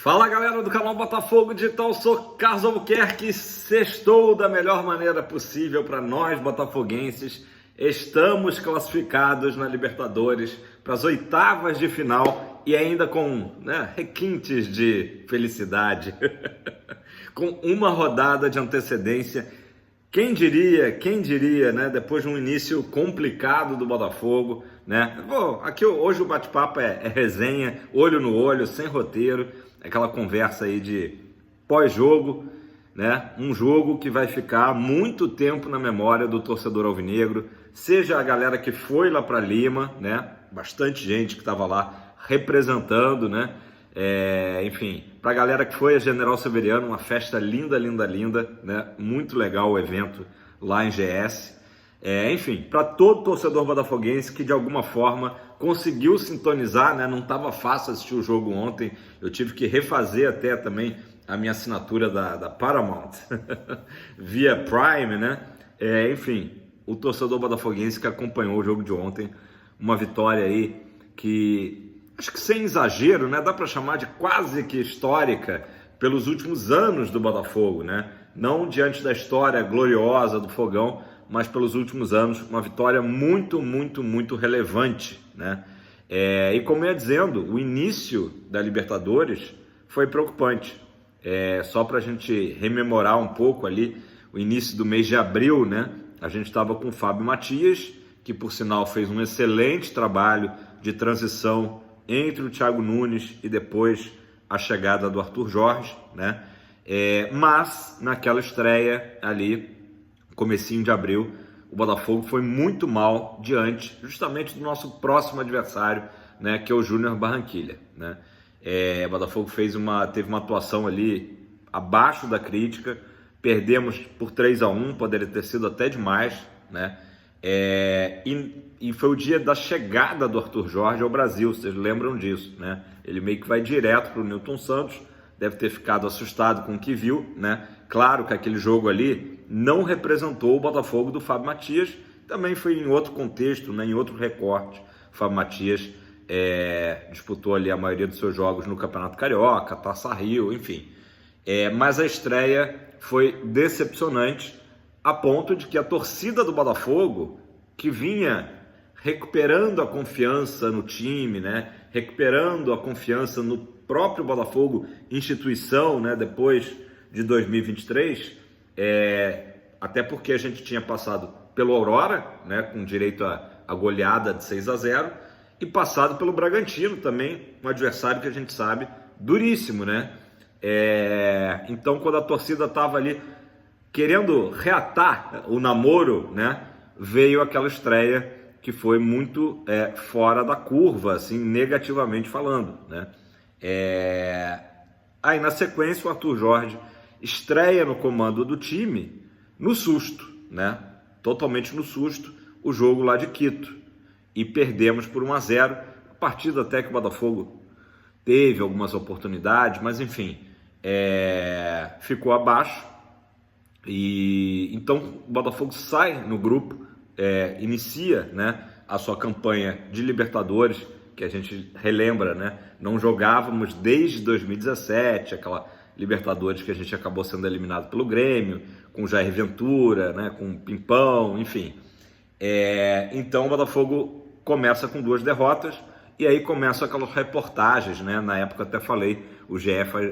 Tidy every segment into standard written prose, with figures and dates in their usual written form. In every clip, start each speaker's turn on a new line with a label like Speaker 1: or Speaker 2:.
Speaker 1: Fala galera do canal Botafogo Digital, sou Carlos Albuquerque, sextou da melhor maneira possível para nós botafoguenses. Estamos classificados na Libertadores para as oitavas de final e ainda com requintes de felicidade, com uma rodada de antecedência. Quem diria, né? Depois de um início complicado do Botafogo, né? Aqui hoje o bate-papo é resenha, olho no olho, sem roteiro, aquela conversa aí de pós-jogo, né? Um jogo que vai ficar muito tempo na memória do torcedor alvinegro, seja a galera que foi lá para Lima, né? Bastante gente que estava lá representando, né? Enfim, para a galera que foi a General Severiano, uma festa linda, né? Muito legal o evento lá em GS. Enfim, para todo torcedor botafoguense que de alguma forma conseguiu sintonizar, né? Não estava fácil assistir o jogo ontem, eu tive que refazer até também a minha assinatura da Paramount via Prime, né? Enfim, o torcedor botafoguense que acompanhou o jogo de ontem, uma vitória aí que, acho que sem exagero, né? Dá para chamar de quase que histórica pelos últimos anos do Botafogo, né? Não diante da história gloriosa do Fogão, mas pelos últimos anos, uma vitória muito relevante, né? E como eu ia dizendo, o início da Libertadores foi preocupante. Só para a gente rememorar um pouco ali, o início do mês de abril, né? A gente estava com o Fábio Matias, que por sinal fez um excelente trabalho de transição entre o Thiago Nunes e depois a chegada do Arthur Jorge, né? Mas naquela estreia ali, comecinho de abril, o Botafogo foi muito mal diante justamente do nosso próximo adversário, né? Que é o Júnior Barranquilla, né? O Botafogo teve uma atuação ali abaixo da crítica, perdemos por 3-1, poderia ter sido até demais, né? E foi o dia da chegada do Arthur Jorge ao Brasil, vocês lembram disso, né? Ele meio que vai direto para o Newton Santos, deve ter ficado assustado com o que viu, né? Claro que aquele jogo ali não representou o Botafogo do Fábio Matias, também foi em outro contexto, né? Em outro recorte. O Fábio Matias disputou ali a maioria dos seus jogos no Campeonato Carioca, Taça Rio, enfim. Mas a estreia foi decepcionante, a ponto de que a torcida do Botafogo, que vinha recuperando a confiança no time, né? Recuperando a confiança no próprio Botafogo instituição, né? Depois de 2023, até porque a gente tinha passado pelo Aurora, né? Com direito a goleada de 6-0, e passado pelo Bragantino também, um adversário que a gente sabe duríssimo, né? Então, quando a torcida estava ali querendo reatar o namoro, né? Veio aquela estreia que foi muito fora da curva, assim, negativamente falando, né? Aí na sequência o Arthur Jorge estreia no comando do time no susto, né? Totalmente no susto, o jogo lá de Quito, e perdemos por 1-0, partida até que o Botafogo teve algumas oportunidades, mas enfim, ficou abaixo. E então o Botafogo sai no grupo, inicia, né, a sua campanha de Libertadores, que a gente relembra, né? Não jogávamos desde 2017, aquela Libertadores que a gente acabou sendo eliminado pelo Grêmio, com Jair Ventura, né, com Pimpão, enfim. Então o Botafogo começa com 2 derrotas, e aí começam aquelas reportagens, né? Na época até falei, o GE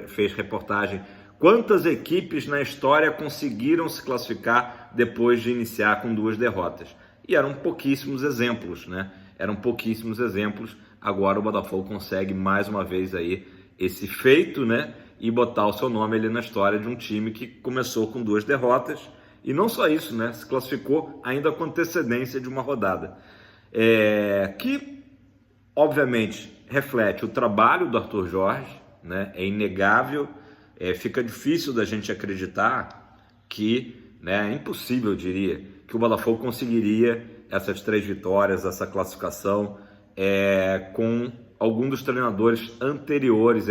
Speaker 1: fez reportagem: quantas equipes na história conseguiram se classificar depois de iniciar com 2 derrotas? E eram pouquíssimos exemplos, né? Eram pouquíssimos exemplos. Agora o Botafogo consegue mais uma vez aí esse feito, né? E botar o seu nome ali na história de um time que começou com 2 derrotas. E não só isso, né? Se classificou ainda com antecedência de uma rodada. Que, obviamente, reflete o trabalho do Arthur Jorge, né? É inegável. Fica difícil da gente acreditar que, né? É impossível, eu diria, que o Botafogo conseguiria essas 3 vitórias, essa classificação, com algum dos treinadores anteriores,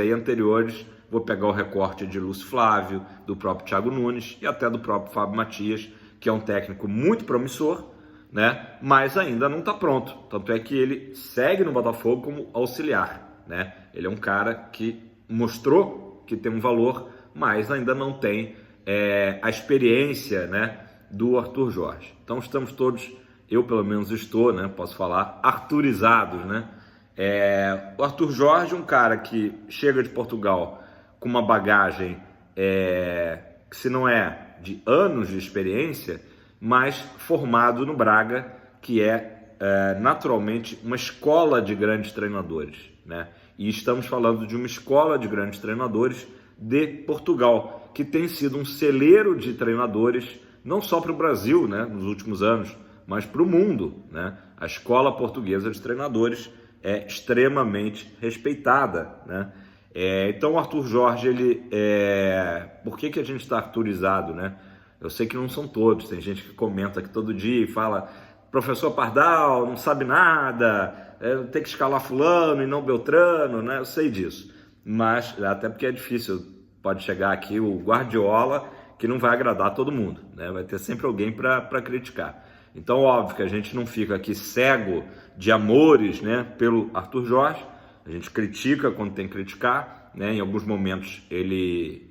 Speaker 1: vou pegar o recorte de Lúcio Flávio, do próprio Thiago Nunes e até do próprio Fábio Matias, que é um técnico muito promissor, né? Mas ainda não está pronto. Tanto é que ele segue no Botafogo como auxiliar, né? Ele é um cara que mostrou que tem um valor, mas ainda não tem a experiência, né, do Arthur Jorge. Então estamos todos, eu pelo menos estou, né, posso falar, arturizados, né? O Arthur Jorge é um cara que chega de Portugal com uma bagagem que se não é de anos de experiência, mas formado no Braga, que naturalmente uma escola de grandes treinadores, né? E estamos falando de uma escola de grandes treinadores de Portugal, que tem sido um celeiro de treinadores, não só para o Brasil, né, nos últimos anos, mas para o mundo, né? A escola portuguesa de treinadores é extremamente respeitada, né? Então o Arthur Jorge, por que a gente está arturizado, né? Eu sei que não são todos, tem gente que comenta aqui todo dia e fala: professor Pardal, não sabe nada, tem que escalar fulano e não Beltrano, né? Eu sei disso, mas até porque é difícil, pode chegar aqui o Guardiola, que não vai agradar todo mundo, né? Vai ter sempre alguém para criticar. Então, óbvio que a gente não fica aqui cego de amores, né, pelo Arthur Jorge. A gente critica quando tem que criticar, né? Em alguns momentos ele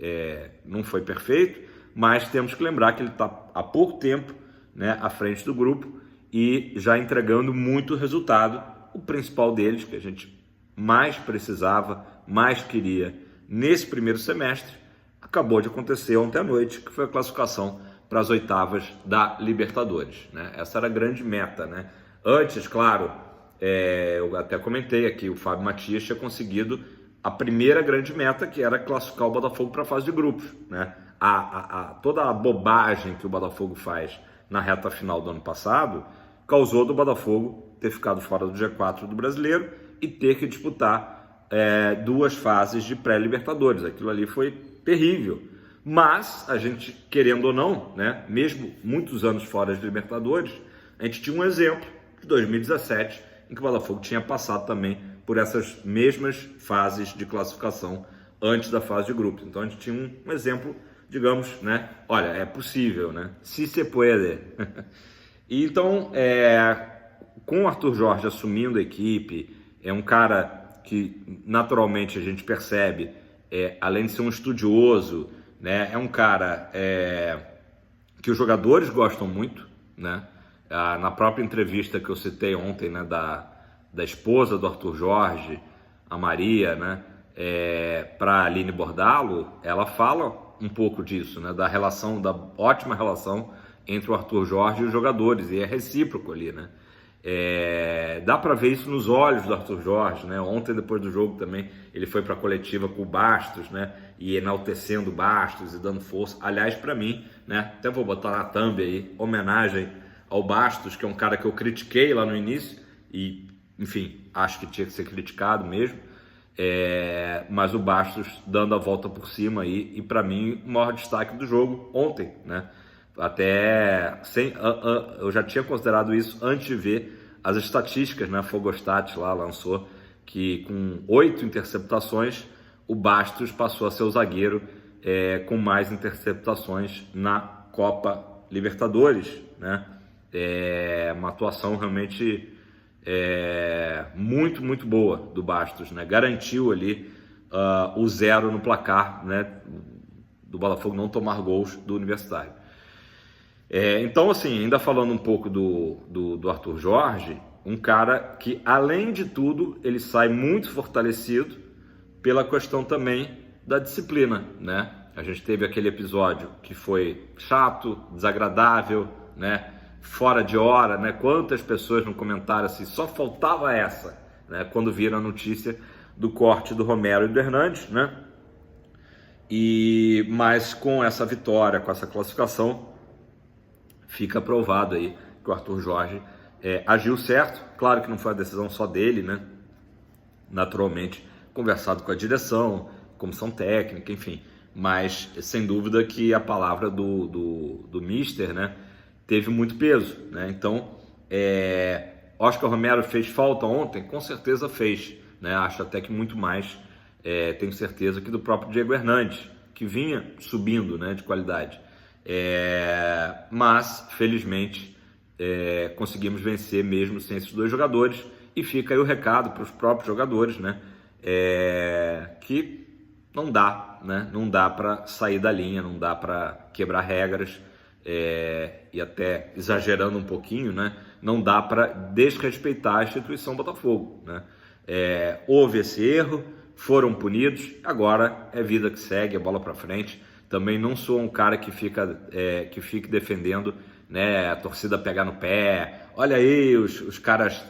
Speaker 1: não foi perfeito, mas temos que lembrar que ele está há pouco tempo, né, à frente do grupo e já entregando muito resultado. O principal deles, que a gente mais precisava, mais queria nesse primeiro semestre, acabou de acontecer ontem à noite, que foi a classificação para as oitavas da Libertadores, né? Essa era a grande meta, né? Antes, claro, eu até comentei aqui, o Fábio Matias tinha conseguido a primeira grande meta, que era classificar o Botafogo para a fase de grupos, né? Toda a bobagem que o Botafogo faz na reta final do ano passado causou do Botafogo ter ficado fora do G4 do Brasileiro e ter que disputar duas fases de pré-Libertadores. Aquilo ali foi terrível. Mas a gente, querendo ou não, né, mesmo muitos anos fora de Libertadores, a gente tinha um exemplo de 2017, em que o Botafogo tinha passado também por essas mesmas fases de classificação antes da fase de grupos. Então a gente tinha um exemplo, digamos, né? Olha, é possível, né? Si se puede. E então, com o Arthur Jorge assumindo a equipe, é um cara que naturalmente a gente percebe, além de ser um estudioso, né? É um cara que os jogadores gostam muito, né? Na própria entrevista que eu citei ontem, né, da esposa do Arthur Jorge, a Maria, né, para a Aline Bordalo, ela fala um pouco disso, né, da relação, da ótima relação entre o Arthur Jorge e os jogadores, e é recíproco ali, né? Dá para ver isso nos olhos do Arthur Jorge, né? Ontem, depois do jogo também, ele foi para a coletiva com o Bastos, né? E enaltecendo o Bastos e dando força. Aliás, para mim, né? Até vou botar na thumb aí, homenagem ao Bastos, que é um cara que eu critiquei lá no início e, enfim, acho que tinha que ser criticado mesmo. Mas o Bastos dando a volta por cima aí, e para mim o maior destaque do jogo ontem, né? Eu já tinha considerado isso antes de ver as estatísticas, né? A Fogostat lá lançou que com 8 interceptações o Bastos passou a ser o zagueiro com mais interceptações na Copa Libertadores, né? Uma atuação realmente muito, muito boa do Bastos, né? Garantiu ali o 0 no placar, né? Do Botafogo não tomar gols do Universitário. Então, assim, ainda falando um pouco do Arthur Jorge, um cara que, além de tudo, ele sai muito fortalecido pela questão também da disciplina, né? A gente teve aquele episódio que foi chato, desagradável, né? Fora de hora, né? Quantas pessoas no comentário assim, só faltava essa, né? Quando viram a notícia do corte do Romero e do Hernandes, né? Mas com essa vitória, com essa classificação, fica provado aí que o Arthur Jorge agiu certo. Claro que não foi a decisão só dele, né? Naturalmente, conversado com a direção, comissão técnica, enfim. Mas, sem dúvida que a palavra do Mister, né, teve muito peso, né? Então, Oscar Romero fez falta ontem? Com certeza fez, né? Acho até que muito mais, tenho certeza, que do próprio Diego Hernandes, que vinha subindo, né, de qualidade. Mas, felizmente, conseguimos vencer mesmo sem esses dois jogadores, e fica aí o recado para os próprios jogadores, né, que não dá, né? Não dá para sair da linha, não dá para quebrar regras, e até exagerando um pouquinho, né? Não dá para desrespeitar a instituição Botafogo, né? Houve esse erro, foram punidos, agora é vida que segue, é bola para frente. Também não sou um cara que fique defendendo, né, a torcida pegar no pé. Olha aí os caras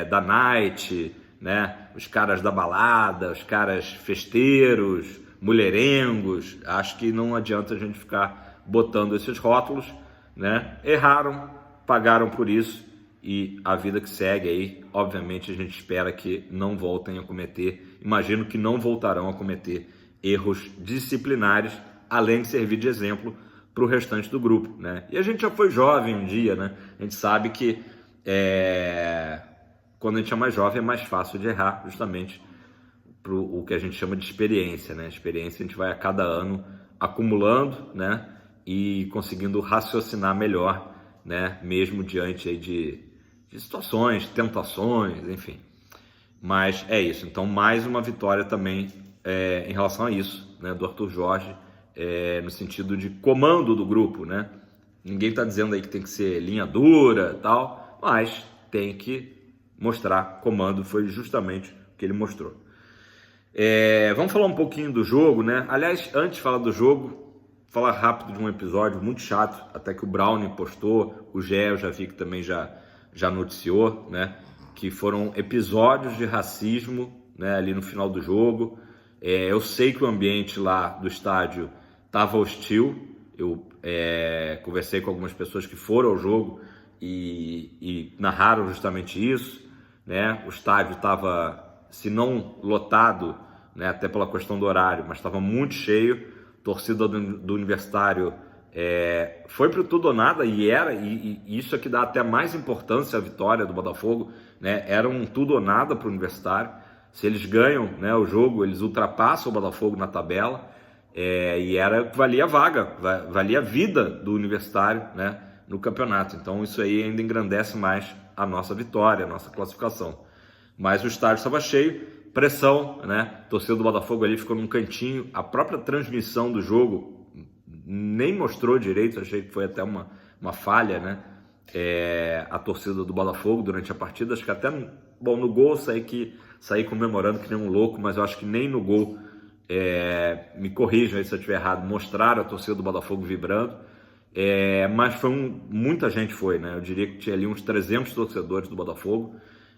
Speaker 1: da night, né, os caras da balada, os caras festeiros, mulherengos. Acho que não adianta a gente ficar botando esses rótulos, né? Erraram, pagaram por isso e a vida que segue aí. Obviamente a gente espera que não voltem a cometer, imagino que não voltarão a cometer erros disciplinares, além de servir de exemplo para o restante do grupo, né? E a gente já foi jovem um dia, né? A gente sabe que quando a gente é mais jovem é mais fácil de errar, justamente para o que a gente chama de experiência, né? Experiência a gente vai a cada ano acumulando, né? E conseguindo raciocinar melhor, né? Mesmo diante aí de situações, tentações, enfim. Mas é isso. Então, mais uma vitória também em relação a isso, né? Do Arthur Jorge, no sentido de comando do grupo, né? Ninguém está dizendo aí que tem que ser linha dura e tal, mas tem que mostrar comando, foi justamente o que ele mostrou. Vamos falar um pouquinho do jogo, né? Aliás, antes de falar do jogo, falar rápido de um episódio muito chato, até que o Brownie postou, o Gé eu já vi que também já noticiou, né? Que foram episódios de racismo, né, ali no final do jogo. Eu sei que o ambiente lá do estádio estava hostil. Eu conversei com algumas pessoas que foram ao jogo e narraram justamente isso, né? O estádio estava, se não lotado, né, até pela questão do horário, mas estava muito cheio. A torcida do Universitário foi para tudo ou nada, e isso é que dá até mais importância à vitória do Botafogo, né? Era um tudo ou nada para o Universitário. Se eles ganham, né, o jogo, eles ultrapassam o Botafogo na tabela, e valia a vaga, valia a vida do Universitário, né, no campeonato. Então isso aí ainda engrandece mais a nossa vitória, a nossa classificação. Mas o estádio estava cheio, pressão, né? A torcida do Botafogo ali ficou num cantinho. A própria transmissão do jogo nem mostrou direito, achei que foi até uma falha, né? A torcida do Botafogo durante a partida, acho que até, bom, no gol saí comemorando que nem um louco, mas eu acho que nem no gol, me corrijam aí se eu estiver errado, mostraram a torcida do Botafogo vibrando, mas muita gente foi, né? Eu diria que tinha ali uns 300 torcedores do Botafogo,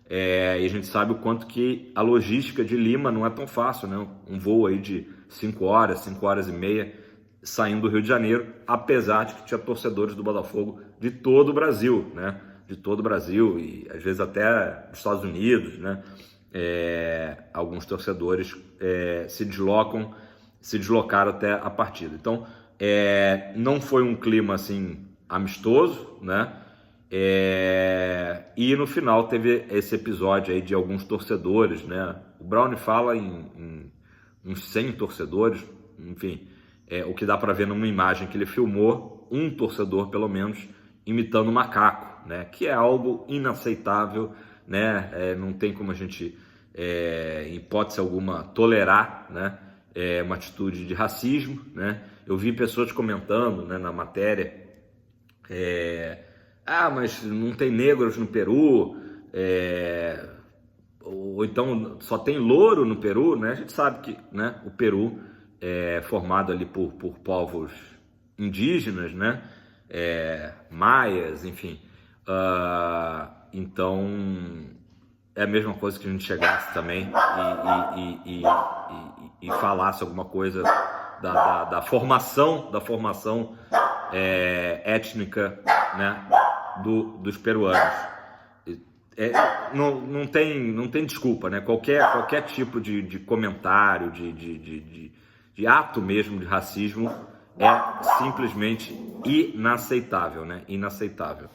Speaker 1: e a gente sabe o quanto que a logística de Lima não é tão fácil, né? Um voo aí de 5 horas e meia, saindo do Rio de Janeiro, apesar de que tinha torcedores do Botafogo de todo o Brasil, né? De todo o Brasil e às vezes até dos Estados Unidos, né? Alguns torcedores se deslocaram até a partida. Então, não foi um clima assim amistoso, né? E no final teve esse episódio aí de alguns torcedores, né? O Brownie fala em uns 100 torcedores, enfim, o que dá para ver numa imagem que ele filmou, um torcedor pelo menos imitando um macaco, né? Que é algo inaceitável, né? Não tem como a gente, em hipótese alguma, tolerar, né? Uma atitude de racismo, né? Eu vi pessoas comentando, né, na matéria, mas não tem negros no Peru, ou então só tem louro no Peru, né? A gente sabe que, né, o Peru é formado ali por povos indígenas, né? Maias, enfim. Então é a mesma coisa que a gente chegasse também e falasse alguma coisa da formação étnica, né, dos peruanos. Não tem desculpa, né? Qualquer tipo de comentário, de ato mesmo de racismo é simplesmente inaceitável, né? Inaceitável.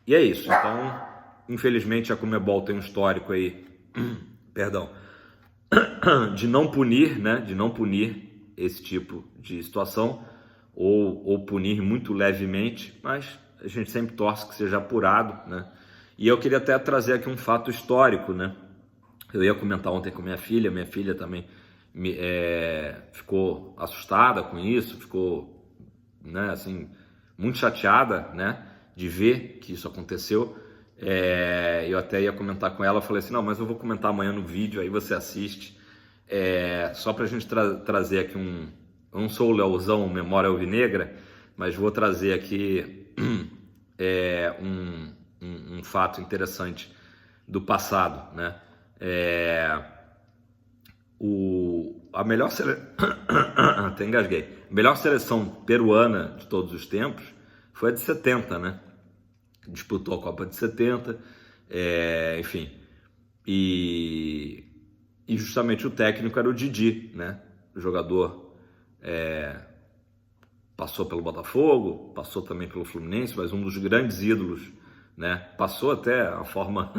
Speaker 1: E é isso. Então, infelizmente, a Conmebol tem um histórico aí, perdão, de não punir, né? De não punir esse tipo de situação ou punir muito levemente, mas a gente sempre torce que seja apurado, né? E eu queria até trazer aqui um fato histórico, né? Eu ia comentar ontem com minha filha também ficou assustada com isso, ficou, né, assim, muito chateada, né, de ver que isso aconteceu. Eu até ia comentar com ela, falei assim, não, mas eu vou comentar amanhã no vídeo, aí você assiste, só pra gente trazer aqui eu não sou o Leozão, Memória Alvinegra, mas vou trazer aqui um fato interessante do passado, né? A melhor até engasguei. A melhor seleção peruana de todos os tempos foi a de 70, né? Disputou a Copa de 70, enfim. E justamente o técnico era o Didi, né? O jogador passou pelo Botafogo, passou também pelo Fluminense, mas um dos grandes ídolos, né? Passou até a forma,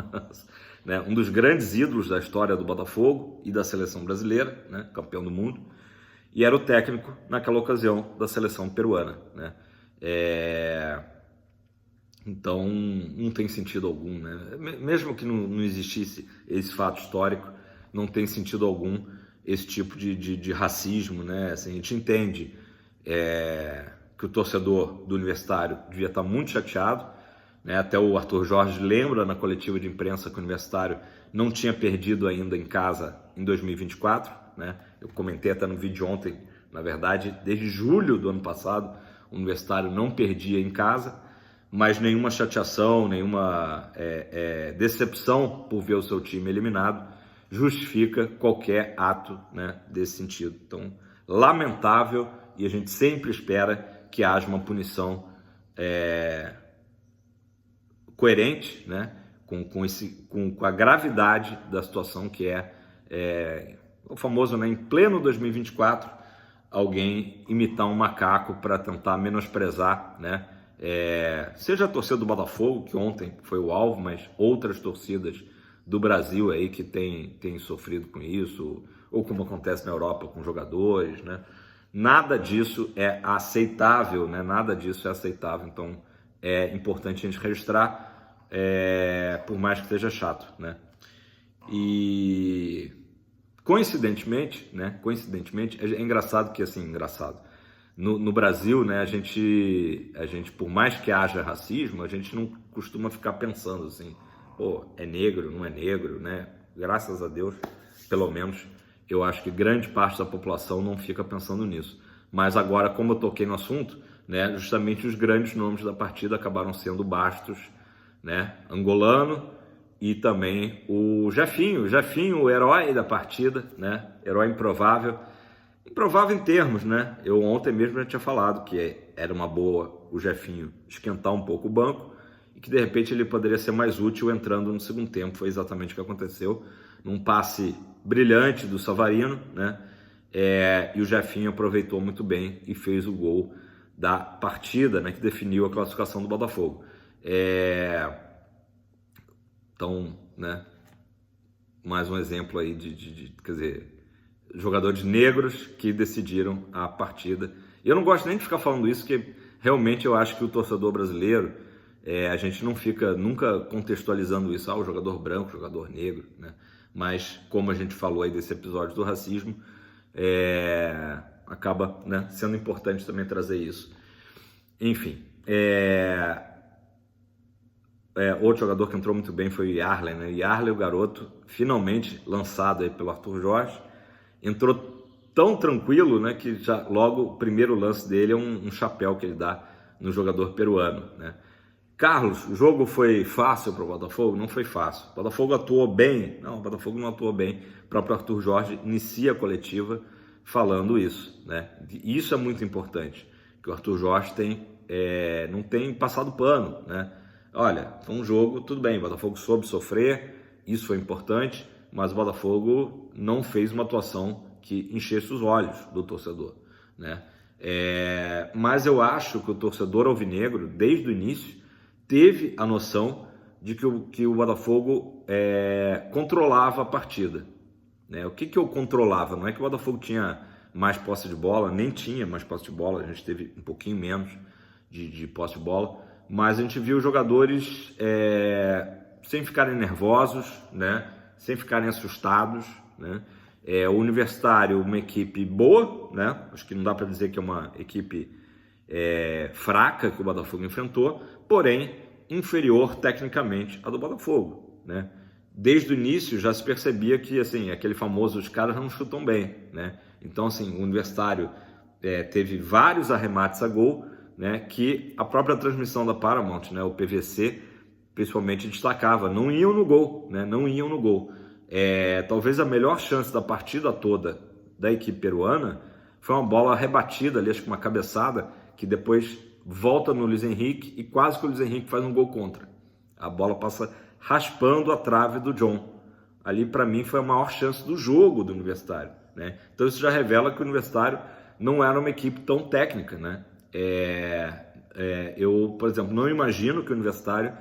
Speaker 1: né? Um dos grandes ídolos da história do Botafogo e da seleção brasileira, né? Campeão do mundo, e era o técnico naquela ocasião da seleção peruana, né? Então não tem sentido algum, né? Mesmo que não existisse esse fato histórico, não tem sentido algum esse tipo de racismo, né? Assim, a gente entende que o torcedor do Universitário devia estar muito chateado, né? Até o Arthur Jorge lembra na coletiva de imprensa que o Universitário não tinha perdido ainda em casa em 2024, né? Eu comentei até no vídeo ontem, na verdade, desde julho do ano passado, o Universitário não perdia em casa, mas nenhuma chateação, nenhuma decepção por ver o seu time eliminado justifica qualquer ato, né, desse sentido. Então, lamentável, e a gente sempre espera que haja uma punição coerente, né, com a gravidade da situação que o famoso, né, em pleno 2024, alguém imitar um macaco para tentar menosprezar, né, seja a torcida do Botafogo, que ontem foi o alvo, mas outras torcidas do Brasil aí que tem sofrido com isso, ou como acontece na Europa com jogadores, né? Nada disso é aceitável, né? Nada disso é aceitável, então é importante a gente registrar, por mais que seja chato, né? E coincidentemente, é engraçado que, assim, no Brasil, né, a gente, por mais que haja racismo, a gente não costuma ficar pensando assim, pô, é negro, não é negro, né? Graças a Deus, pelo menos, eu acho que grande parte da população não fica pensando nisso. Mas agora, como eu toquei no assunto, né, justamente os grandes nomes da partida acabaram sendo Bastos, né, angolano, e também o Jefinho, o herói da partida, né, herói improvável em termos, né? Eu ontem mesmo já tinha falado que era uma boa o Jefinho esquentar um pouco o banco e que de repente ele poderia ser mais útil entrando no segundo tempo. Foi exatamente o que aconteceu, num passe brilhante do Savarino, né? E o Jefinho aproveitou muito bem e fez o gol da partida, né? Que definiu a classificação do Botafogo. Então, né? Mais um exemplo aí quer dizer, jogadores negros que decidiram a partida. Eu não gosto nem de ficar falando isso, porque realmente eu acho que o torcedor brasileiro, a gente não fica nunca contextualizando isso, o jogador branco, o jogador negro, né? Mas como a gente falou aí desse episódio do racismo, acaba, né, sendo importante também trazer isso. Enfim, outro jogador que entrou muito bem foi o Yarley, né? Yarley, o garoto, finalmente lançado aí pelo Arthur Jorge, entrou tão tranquilo, né, que já logo o primeiro lance dele é um chapéu que ele dá no jogador peruano, né? Carlos, o jogo foi fácil para o Botafogo? Não foi fácil. O Botafogo atuou bem? Não, o Botafogo não atuou bem. O próprio Arthur Jorge inicia a coletiva falando isso, né? E isso é muito importante, que o Arthur Jorge não tem passado pano, né? Olha, foi um jogo, tudo bem, o Botafogo soube sofrer, isso foi importante, mas o Botafogo não fez uma atuação que enchesse os olhos do torcedor, né? Mas eu acho que o torcedor alvinegro, desde o início, teve a noção de que o Botafogo controlava a partida, né? O que eu controlava? Não é que o Botafogo tinha mais posse de bola, nem tinha mais posse de bola, a gente teve um pouquinho menos de posse de bola, mas a gente viu os jogadores sem ficarem nervosos, né? sem ficarem assustados, né? O Universitário, uma equipe boa, né? Acho que não dá para dizer que é uma equipe fraca que o Botafogo enfrentou, porém inferior tecnicamente à do Botafogo, né? Desde o início já se percebia que, assim, aquele famoso, os caras não chutam bem, né? Então, assim, o Universitário teve vários arremates a gol, né? Que a própria transmissão da Paramount, né? O PVC, principalmente destacava, não iam no gol, né? Não iam no gol. Talvez a melhor chance da partida toda da equipe peruana foi uma bola rebatida ali, acho que uma cabeçada, que depois volta no Luiz Henrique e quase que o Luiz Henrique faz um gol contra. A bola passa raspando a trave do John. Ali, para mim, foi a maior chance do jogo do Universitário, né? Então isso já revela que o Universitário não era uma equipe tão técnica, né? Eu, por exemplo, não imagino que o Universitário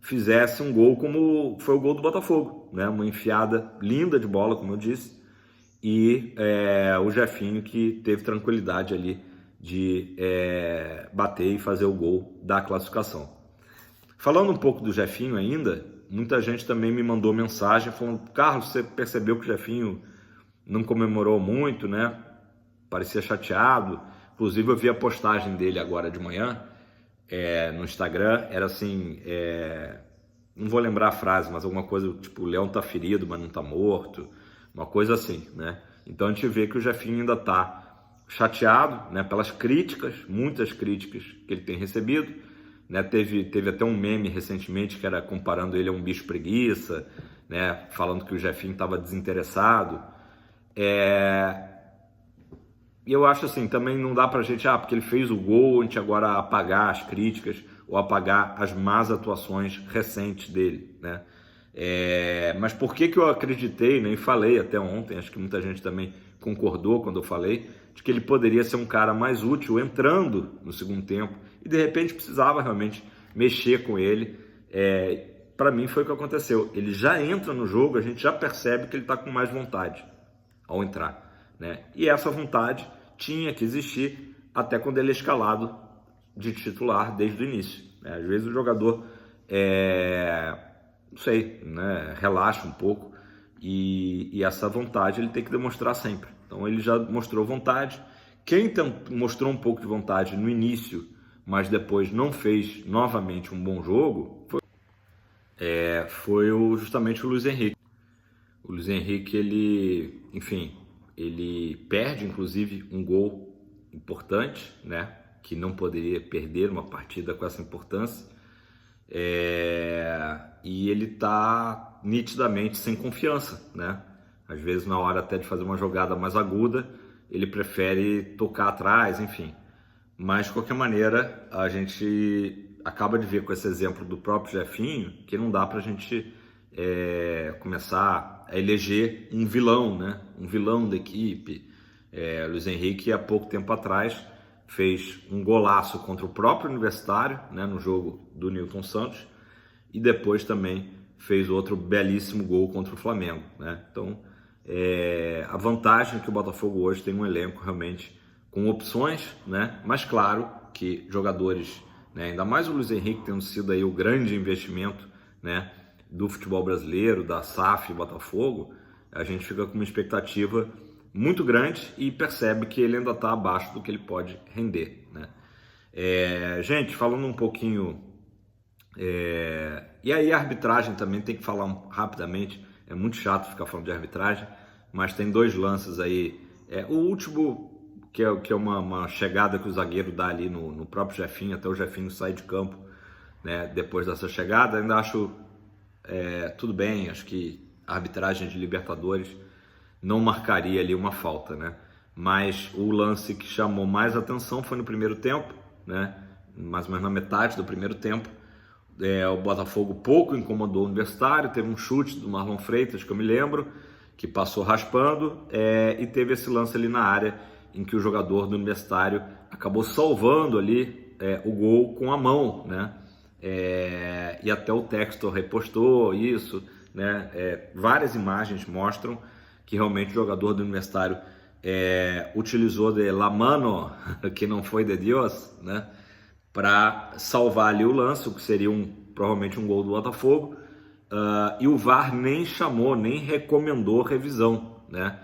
Speaker 1: fizesse um gol como foi o gol do Botafogo, né? Uma enfiada linda de bola, como eu disse, e o Jefinho que teve tranquilidade ali de bater e fazer o gol da classificação. Falando um pouco do Jefinho ainda, muita gente também me mandou mensagem falando: Carlos, você percebeu que o Jefinho não comemorou muito, né? Parecia chateado. Inclusive eu vi a postagem dele agora de manhã no Instagram, era assim, não vou lembrar a frase, mas alguma coisa tipo: o leão tá ferido, mas não tá morto, uma coisa assim, né? Então a gente vê que o Jefinho ainda tá chateado, né, pelas críticas, muitas críticas que ele tem recebido, né? Teve até um meme recentemente que era comparando ele a um bicho preguiça, né, falando que o Jefinho estava desinteressado. E eu acho assim, também não dá pra gente, porque ele fez o gol, a gente agora apagar as críticas ou apagar as más atuações recentes dele, né? Mas por que eu acreditei, né, e falei até ontem, acho que muita gente também concordou quando eu falei, de que ele poderia ser um cara mais útil entrando no segundo tempo e de repente precisava realmente mexer com ele. Para mim foi o que aconteceu. Ele já entra no jogo, a gente já percebe que ele está com mais vontade ao entrar, né? E essa vontade tinha que existir até quando ele é escalado de titular desde o início, né? Às vezes o jogador não sei, né, relaxa um pouco e essa vontade ele tem que demonstrar sempre. Então ele já mostrou vontade. Quem mostrou um pouco de vontade no início, mas depois não fez novamente um bom jogo, foi justamente o Luiz Henrique. O Luiz Henrique, ele perde inclusive um gol importante, né, que não poderia perder uma partida com essa importância. E ele está nitidamente sem confiança, né? Às vezes na hora até de fazer uma jogada mais aguda, ele prefere tocar atrás, enfim. Mas de qualquer maneira, a gente acaba de ver com esse exemplo do próprio Jefinho que não dá para a gente começar a eleger um vilão, né? Um vilão da equipe. Luiz Henrique, há pouco tempo atrás, fez um golaço contra o próprio Universitário, né, no jogo do Newton Santos, e depois também fez outro belíssimo gol contra o Flamengo, né? Então, a vantagem é que o Botafogo hoje tem um elenco realmente com opções, né? Mas claro que jogadores, né, ainda mais o Luiz Henrique tendo sido aí o grande investimento, né, do futebol brasileiro, da SAF e Botafogo, a gente fica com uma expectativa muito grande e percebe que ele ainda está abaixo do que ele pode render, né? Gente, falando um pouquinho... E aí a arbitragem também tem que falar rapidamente, é muito chato ficar falando de arbitragem, mas tem dois lances aí. O último, que é uma chegada que o zagueiro dá ali no próprio Jefinho, até o Jefinho sair de campo, né, depois dessa chegada, ainda acho tudo bem, acho que a arbitragem de Libertadores não marcaria ali uma falta, né? Mas o lance que chamou mais atenção foi no primeiro tempo, né? Mais ou menos na metade do primeiro tempo. O Botafogo pouco incomodou o Universitário, teve um chute do Marlon Freitas, que eu me lembro, que passou raspando, e teve esse lance ali na área, em que o jogador do Universitário acabou salvando ali o gol com a mão, né? E até o Textor repostou isso, né? Várias imagens mostram que realmente o jogador do Universitário utilizou de la mano, que não foi de Dios, né, para salvar ali o lance, o que seria provavelmente um gol do Botafogo. e o VAR nem chamou, nem recomendou revisão, né?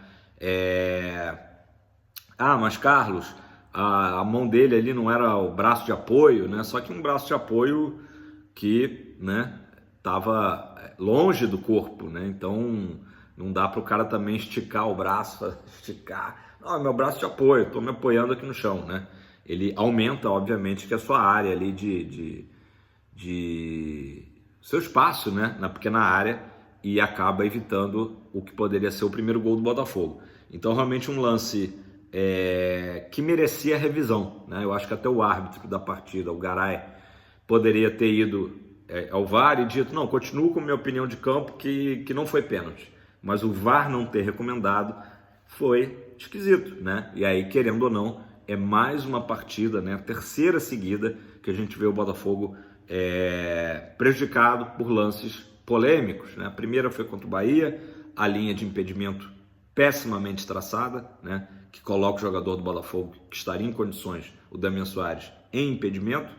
Speaker 1: Mas Carlos, a mão dele ali não era o braço de apoio, né? Só que um braço de apoio que, né, tava longe do corpo, né? Então não dá para o cara também esticar o braço, esticar. Não, é meu braço de apoio, estou me apoiando aqui no chão, né? Ele aumenta, obviamente, que a sua área ali de seu espaço, né, na pequena área, e acaba evitando o que poderia ser o primeiro gol do Botafogo. Então, realmente um lance que merecia revisão, né? Eu acho que até o árbitro da partida, o Garay, poderia ter ido ao VAR e dito, não, continuo com a minha opinião de campo que não foi pênalti. Mas o VAR não ter recomendado foi esquisito, né? E aí, querendo ou não, é mais uma partida, né, a terceira seguida que a gente vê o Botafogo prejudicado por lances polêmicos, né? A primeira foi contra o Bahia, a linha de impedimento pessimamente traçada, né, que coloca o jogador do Botafogo, que estaria em condições, o Damian Soares, em impedimento.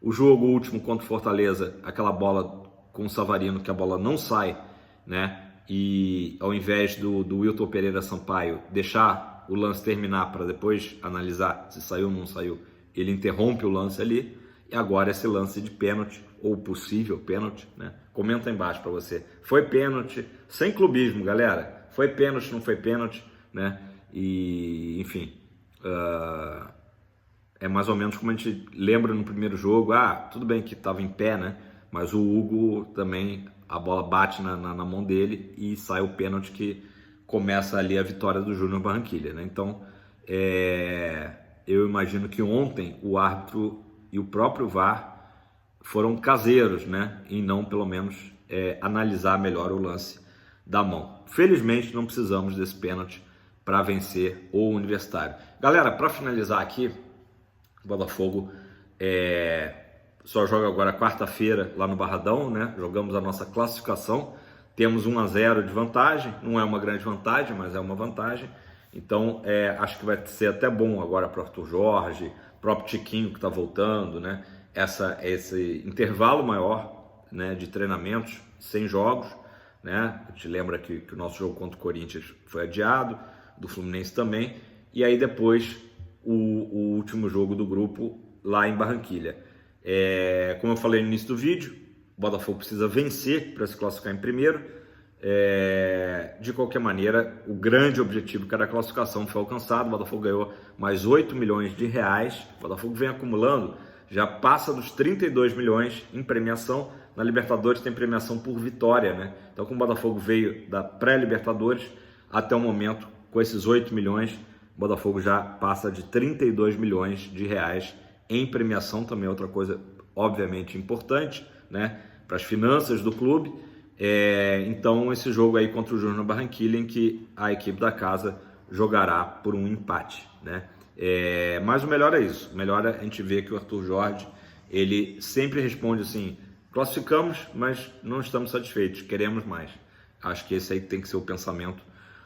Speaker 1: O jogo último contra o Fortaleza, aquela bola com o Savarino, que a bola não sai, né? E ao invés do Wilton Pereira Sampaio deixar o lance terminar para depois analisar se saiu ou não saiu, ele interrompe o lance ali. E agora esse lance de pênalti, ou possível pênalti, né? Comenta aí embaixo para você. Foi pênalti, sem clubismo, galera. Foi pênalti, não foi pênalti, né? E, enfim, é mais ou menos como a gente lembra no primeiro jogo. Tudo bem que estava em pé, né? Mas o Hugo também, a bola bate na mão dele e sai o pênalti que começa ali a vitória do Júnior Barranquilla, né? Então, eu imagino que ontem o árbitro e o próprio VAR foram caseiros, né? E não, pelo menos, analisar melhor o lance da mão. Felizmente, não precisamos desse pênalti para vencer o Universitário. Galera, para finalizar aqui, o Botafogo só joga agora quarta-feira lá no Barradão, né? Jogamos a nossa classificação, temos 1-0 de vantagem, não é uma grande vantagem, mas é uma vantagem. Então, acho que vai ser até bom agora para o Arthur Jorge, próprio Tiquinho que está voltando, né? Esse intervalo maior, né, de treinamentos, sem jogos, né? A gente lembra que o nosso jogo contra o Corinthians foi adiado, do Fluminense também, e aí depois o último jogo do grupo lá em Barranquilla. Como eu falei no início do vídeo, o Botafogo precisa vencer para se classificar em primeiro. De qualquer maneira, o grande objetivo que era a classificação foi alcançado. O Botafogo ganhou mais 8 milhões de reais. O Botafogo vem acumulando, já passa dos 32 milhões em premiação. Na Libertadores tem premiação por vitória, né? Então, como o Botafogo veio da pré-Libertadores, até o momento, com esses 8 milhões, o Botafogo já passa de 32 milhões de reais em premiação. Também é outra coisa, obviamente, importante, né, para as finanças do clube. Então, esse jogo aí contra o Júnior Barranquilla, em que a equipe da casa jogará por um empate, né? Mas o melhor é isso. O melhor é a gente ver que o Arthur Jorge, ele sempre responde assim: classificamos, mas não estamos satisfeitos, queremos mais. Acho que esse aí tem que ser o pensamento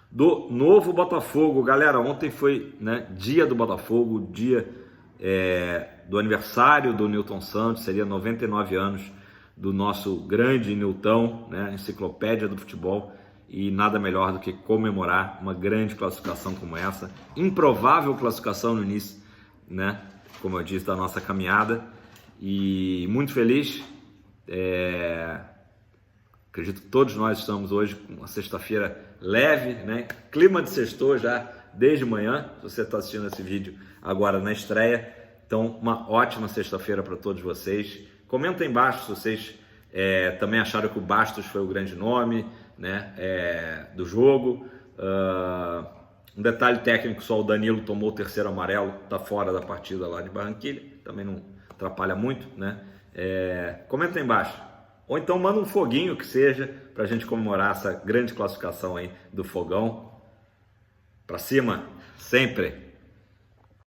Speaker 1: do novo Botafogo. Galera, ontem foi, né, dia do Botafogo, dia do aniversário do Nilton Santos, seria 99 anos do nosso grande Nilton, né, enciclopédia do futebol, e nada melhor do que comemorar uma grande classificação como essa, improvável classificação no início, né, como eu disse, da nossa caminhada, e muito feliz. Acredito que todos nós estamos hoje com uma sexta-feira leve, né, clima de sextou já desde manhã, se você está assistindo esse vídeo agora na estreia. Então, uma ótima sexta-feira para todos vocês. Comenta aí embaixo se vocês também acharam que o Bastos foi o grande nome, né, do jogo. Um detalhe técnico só: o Danilo tomou o terceiro amarelo, está fora da partida lá de Barranquilla, também não atrapalha muito, né? Comenta aí embaixo, ou então manda um foguinho que seja, para a gente comemorar essa grande classificação aí do Fogão. Para cima, sempre!